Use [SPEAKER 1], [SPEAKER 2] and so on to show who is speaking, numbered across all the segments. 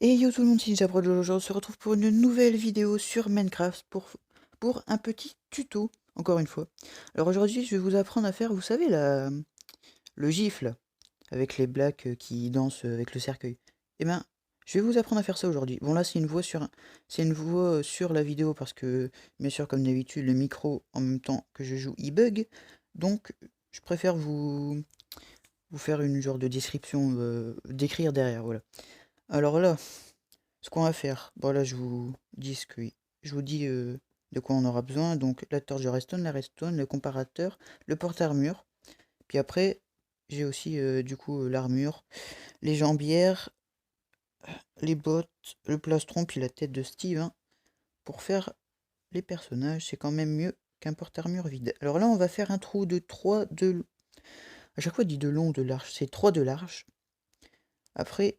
[SPEAKER 1] Et yo tout le monde, c'est Ninja Prod. Aujourd'hui, on se retrouve pour une nouvelle vidéo sur Minecraft pour un petit tuto, encore une fois. Alors aujourd'hui, je vais vous apprendre à faire, vous savez, le gif là, avec les blacks qui dansent avec le cercueil. Eh ben, je vais vous apprendre à faire ça aujourd'hui. Bon là, c'est une voix sur la vidéo parce que, bien sûr, comme d'habitude, le micro en même temps que je joue, il bug. Donc, je préfère vous faire une genre de description, d'écrire derrière, voilà. Alors là. Ce qu'on va faire, bon là je vous dis de quoi on aura besoin. Donc la torche de redstone, la redstone, le comparateur, le porte-armure. Puis après, j'ai aussi du coup l'armure, les jambières, les bottes, le plastron, puis la tête de Steve, hein. Pour faire les personnages, c'est quand même mieux qu'un porte-armure vide. Alors là, on va faire un trou de 3 de... À chaque fois, on dit de long, de large. C'est 3 de large. Après,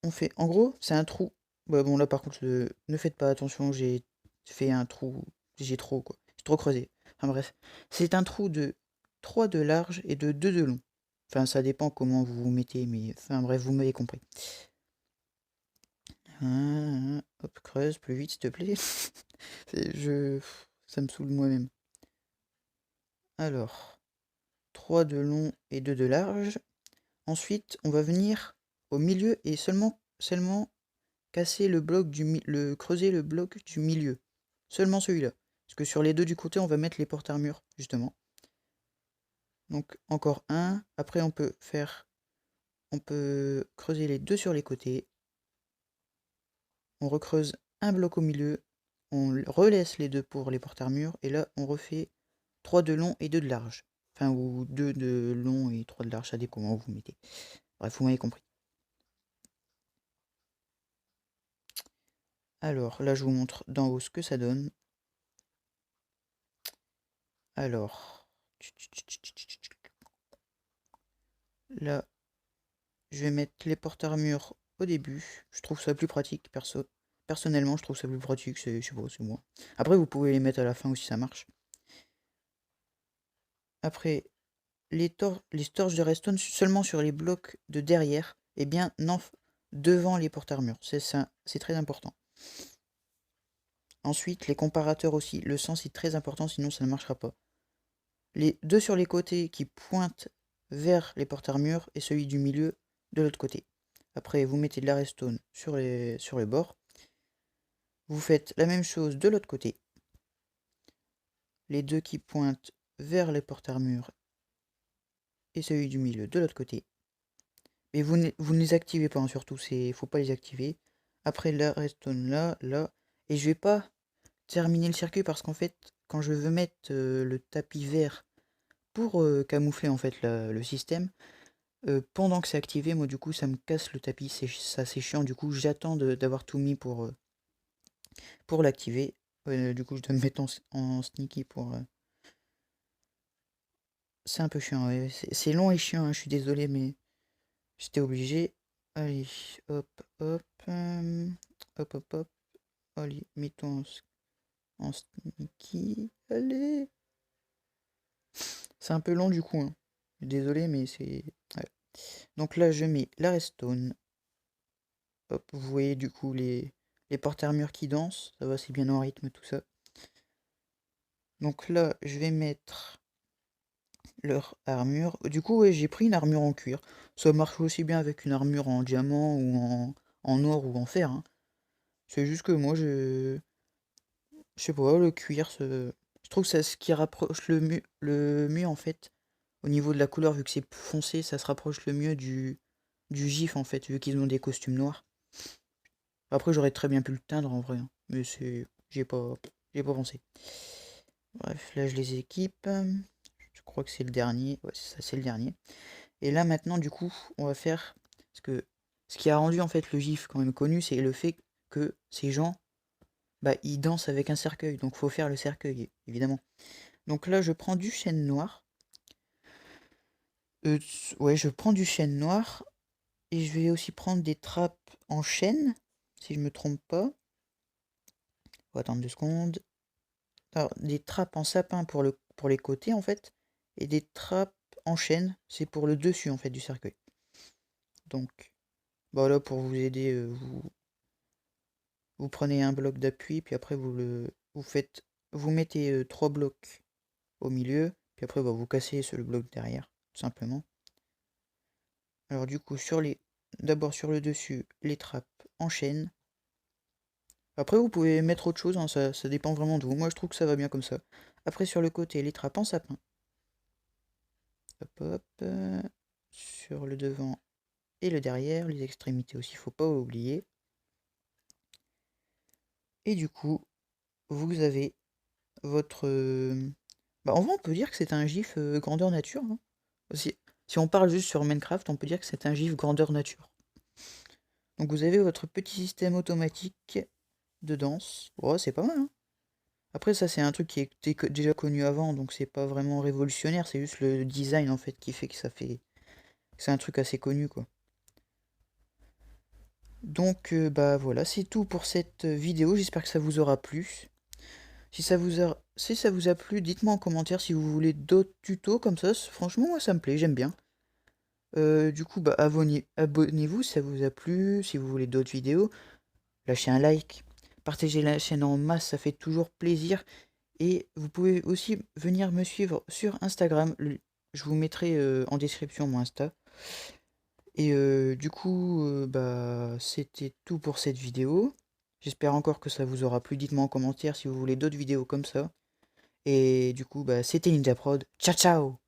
[SPEAKER 1] on fait... En gros, c'est un trou. Ouais, bon, là, par contre, ne faites pas attention, j'ai fait un trou. J'ai trop, quoi. J'ai trop creusé. Enfin, bref. C'est un trou de 3 de large et de 2 de long. Enfin, ça dépend comment vous vous mettez, mais... Enfin, bref, vous m'avez compris. Hop, creuse plus vite, s'il te plaît. Je... Ça me saoule moi-même. Alors, 3 de long et 2 de large. Ensuite, on va venir au milieu et seulement casser le bloc creuser le bloc du milieu. Seulement celui-là. Parce que sur les deux du côté, on va mettre les porte-armures, justement. Donc encore un. Après, on peut creuser les deux sur les côtés. On recreuse un bloc au milieu. On relaisse les deux pour les porte-armures. Et là, on refait 3 de long et 2 de large. Enfin, ou 2 de long et 3 de large, ça dépend comment vous mettez. Bref, vous m'avez compris. Alors, là, je vous montre d'en haut ce que ça donne. Alors, là, je vais mettre les porte-armures au début. Je trouve ça plus pratique, personnellement, je trouve ça plus pratique, je sais pas, c'est moi. Après, vous pouvez les mettre à la fin aussi, ça marche. Après, les torches de redstone seulement sur les blocs de derrière, et bien non devant les porte-armures. C'est ça, c'est très important. Ensuite, les comparateurs aussi. Le sens est très important, sinon ça ne marchera pas. Les deux sur les côtés qui pointent vers les porte-armures et celui du milieu de l'autre côté. Après, vous mettez de la redstone sur les bords. Vous faites la même chose de l'autre côté. Les deux qui pointent vers les porte-armures et celui du milieu de l'autre côté. Mais vous ne les activez pas, hein, surtout, faut pas les activer. Après, la redstone là, là. Et je vais pas terminer le circuit parce qu'en fait, quand je veux mettre le tapis vert pour camoufler en fait le système, pendant que c'est activé, moi du coup ça me casse le tapis, ça c'est chiant, du coup j'attends d'avoir tout mis pour l'activer. Du coup je dois me mettre en sneaky pour... C'est un peu chiant, ouais. C'est long et chiant, hein, je suis désolé mais j'étais obligé. Allez, hop, hop, hop, hop, hop, allez, mettons en sneaky, allez. C'est un peu long du coup, hein. Désolé mais c'est... Ouais. Donc là je mets la redstone. Hop, vous voyez du coup les porte-armures qui dansent, ça va, c'est bien en rythme tout ça. Donc là, je vais mettre leur armure. Du coup, ouais, j'ai pris une armure en cuir. Ça marche aussi bien avec une armure en diamant ou en or ou en fer, hein. C'est juste que moi, je sais pas, le cuir, je trouve que c'est ce qui rapproche le mieux en fait. Au niveau de la couleur, vu que c'est plus foncé, ça se rapproche le mieux du gif en fait, vu qu'ils ont des costumes noirs. Après, j'aurais très bien pu le teindre en vrai, hein, mais j'ai pas pensé. Bref, là je les équipe. Je crois que c'est le dernier. Ouais, c'est ça, c'est le dernier. Et là maintenant, du coup, on va faire. Parce que ce qui a rendu en fait le gif quand même connu, c'est le fait que ces gens, bah, ils dansent avec un cercueil. Donc faut faire le cercueil, évidemment. Donc là, je prends du chêne noir. Ouais, je prends du chêne noir. Et je vais aussi prendre des trappes en chêne, si je me trompe pas. Faut attendre 2 secondes. Alors, des trappes en sapin pour les côtés, en fait. Et des trappes en chêne, c'est pour le dessus, en fait, du cercueil. Donc, Bah là, pour vous aider, vous prenez un bloc d'appui, puis après vous mettez 3 blocs au milieu, puis après bah, vous cassez le bloc derrière, tout simplement. Alors du coup, d'abord sur le dessus, les trappes en chaîne. Après, vous pouvez mettre autre chose, hein, ça dépend vraiment de vous. Moi, je trouve que ça va bien comme ça. Après, sur le côté, les trappes en sapin. Hop, hop. Sur le devant et le derrière, les extrémités aussi, faut pas oublier. Et du coup, vous avez votre... Bah, en vrai, on peut dire que c'est un GIF grandeur nature, hein. Si on parle juste sur Minecraft, on peut dire que c'est un GIF grandeur nature. Donc vous avez votre petit système automatique de danse. Oh, c'est pas mal, hein. Après, ça, c'est un truc qui était déjà connu avant, donc c'est pas vraiment révolutionnaire, c'est juste le design en fait qui fait que c'est un truc assez connu, quoi. Donc, bah voilà, c'est tout pour cette vidéo. J'espère que ça vous aura plu. Si ça vous a plu, dites-moi en commentaire si vous voulez d'autres tutos comme ça. Franchement, moi, ça me plaît, j'aime bien. Du coup, bah, abonnez-vous si ça vous a plu. Si vous voulez d'autres vidéos, lâchez un like. Partagez la chaîne en masse, ça fait toujours plaisir. Et vous pouvez aussi venir me suivre sur Instagram. Je vous mettrai en description mon Insta. Et du coup, bah, c'était tout pour cette vidéo. J'espère encore que ça vous aura plu. Dites-moi en commentaire si vous voulez d'autres vidéos comme ça. Et du coup, bah, c'était Ninja Prod. Ciao ciao!